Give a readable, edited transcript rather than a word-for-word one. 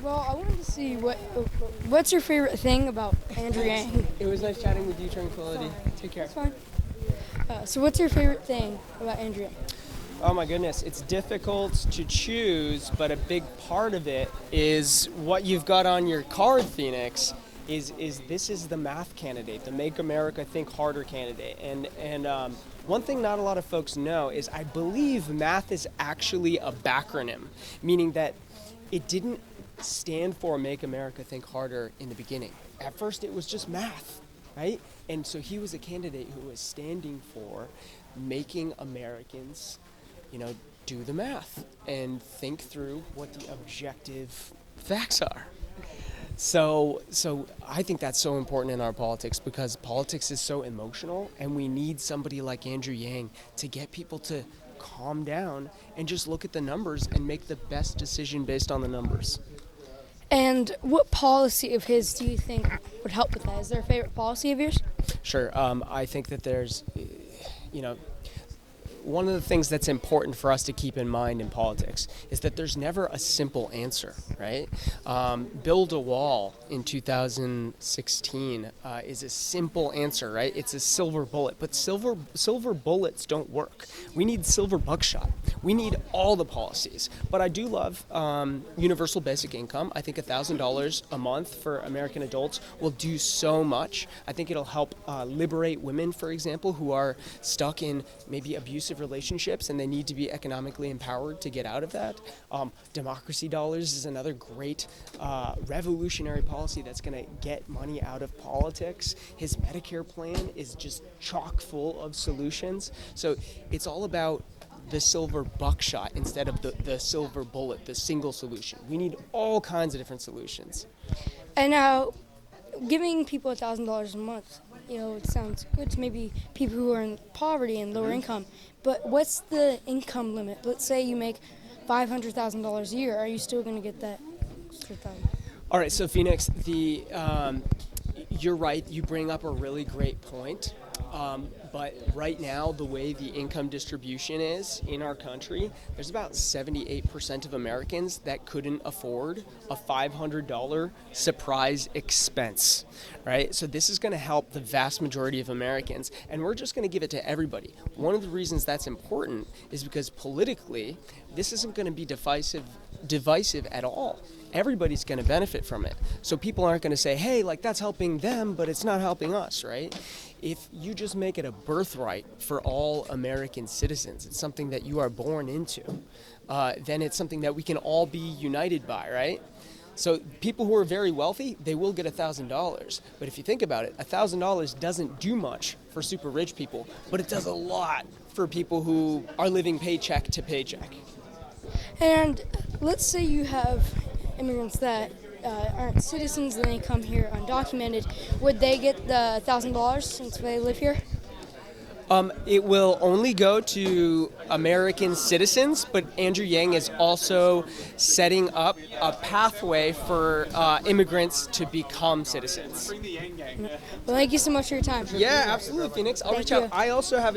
Well, I wanted to see what's your favorite thing about Andrew Yang? It was nice chatting with you, Tranquility. Take care. That's fine. So what's your favorite thing about Andrew Yang? Oh my goodness, it's difficult to choose, but a big part of it is what you've got on your card, Phoenix. Is this is the math candidate, the Make America Think Harder candidate, and one thing not a lot of folks know is I believe math is actually a backronym, meaning that it didn't stand for Make America Think Harder in the beginning. At first, it was just math, right? And so he was a candidate who was standing for making Americans, do the math and think through what the objective facts are. So I think that's so important in our politics because politics is so emotional, and we need somebody like Andrew Yang to get people to calm down and just look at the numbers and make the best decision based on the numbers. And what policy of his do you think would help with that? Is there a favorite policy of yours? Sure. I think that there's, one of the things that's important for us to keep in mind in politics is that there's never a simple answer, right? Build a wall in 2016 is a simple answer, right? It's a silver bullet, but silver bullets don't work. We need silver buckshot. We need all the policies. But I do love universal basic income. I think $1,000 a month for American adults will do so much. I think it'll help liberate women, for example, who are stuck in maybe abusive relationships and they need to be economically empowered to get out of that. Democracy dollars is another great revolutionary policy that's going to get money out of politics. His Medicare plan is just chock full of solutions. So it's all about the silver buckshot instead of the silver bullet, the single solution. We need all kinds of different solutions. And now, giving people $1,000 a month, it sounds good to maybe people who are in poverty and lower income. But what's the income limit? Let's say you make $500,000 a year. Are you still going to get that extra $1,000? All right, so Phoenix, you're right. You bring up a really great point. But right now, the way the income distribution is in our country, there's about 78% of Americans that couldn't afford a $500 surprise expense, right? So this is going to help the vast majority of Americans, and we're just going to give it to everybody. One of the reasons that's important is because politically, this isn't going to be divisive at all. Everybody's going to benefit from it. So people aren't going to say, hey, that's helping them, but it's not helping us, right? If you just make it a birthright for all American citizens, it's something that you are born into, then it's something that we can all be united by, right? So people who are very wealthy, they will get $1,000. But if you think about it, $1,000 doesn't do much for super rich people, but it does a lot for people who are living paycheck to paycheck. And let's say you have immigrants that aren't citizens and they come here undocumented. Would they get the $1,000 since they live here? It will only go to American citizens, but Andrew Yang is also setting up a pathway for immigrants to become citizens. Well, thank you so much for your time. Yeah, absolutely, Phoenix. I'll reach out. I also have